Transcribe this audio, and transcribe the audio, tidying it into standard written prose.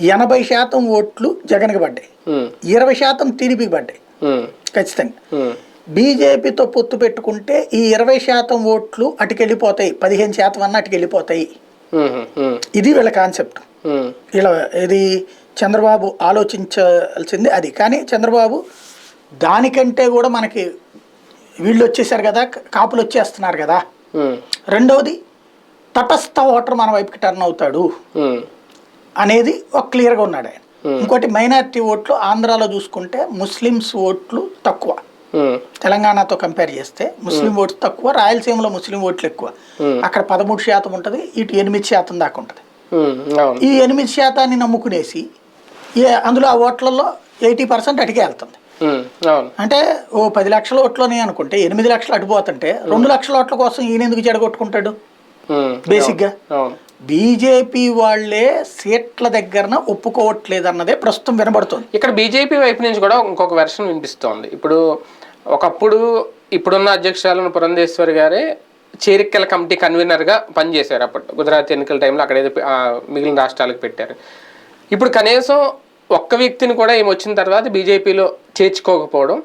80% ఓట్లు జగన్కి పడ్డాయి, 20% టీడీపీకి పడ్డాయి ఖచ్చితంగా. బీజేపీతో పొత్తు పెట్టుకుంటే ఈ 20% ఓట్లు అటుకెళ్ళిపోతాయి, 15% అన్న అటుకెళ్ళిపోతాయి. ఇది వీళ్ళ కాన్సెప్ట్. ఇలా ఇది చంద్రబాబు ఆలోచించాల్సింది అది. కానీ చంద్రబాబు దానికంటే కూడా మనకి వీళ్ళు వచ్చేసారు కదా, కాపులు వచ్చేస్తున్నారు కదా. రెండవది తటస్థ ఓటర్ మన వైపుకి టర్న్ అవుతాడు అనేది ఒక క్లియర్గా ఉన్నాడు ఆయన. ఇంకోటి మైనారిటీ ఓట్లు ఆంధ్రాలో చూసుకుంటే ముస్లిమ్స్ ఓట్లు తక్కువ, తెలంగాణతో కంపేర్ చేస్తే ముస్లిం ఓట్లు తక్కువ, రాయలసీమలో ముస్లిం ఓట్లు ఎక్కువ. అక్కడ 13% ఉంటుంది, ఇటు 8% దాకా ఉంటుంది. ఈ 8% నమ్ముకునేసి అందులో ఆ ఓట్లలో 80% అటుకే వెళ్తుంది. అంటే ఓ 10 లక్షల ఓట్లని అనుకుంటే 8 లక్షలు అటుపోతుంటే 2 లక్షల ఓట్ల కోసం ఈయన ఎందుకు చెడగొట్టుకుంటాడు? బేసిక్గా బీజేపీ వాళ్లే సీట్ల దగ్గర ఒప్పుకోవట్లేదు అన్నదే ప్రస్తుతం వినబడుతుంది. ఇక్కడ బీజేపీ వైపు నుంచి కూడా ఇంకొక వెర్షన్ వినిపిస్తోంది. ఒకప్పుడు ఇప్పుడున్న అధ్యక్షురాలను పురంధేశ్వరి గారే చేరికల కమిటీ కన్వీనర్గా పనిచేశారు. అప్పుడు గుజరాత్ ఎన్నికల టైంలో అక్కడేదో మిగిలిన రాష్ట్రాలకు పెట్టారు. ఇప్పుడు కనీసం ఒక్క వ్యక్తిని కూడా ఏమి వచ్చిన తర్వాత బీజేపీలో చేర్చుకోకపోవడం,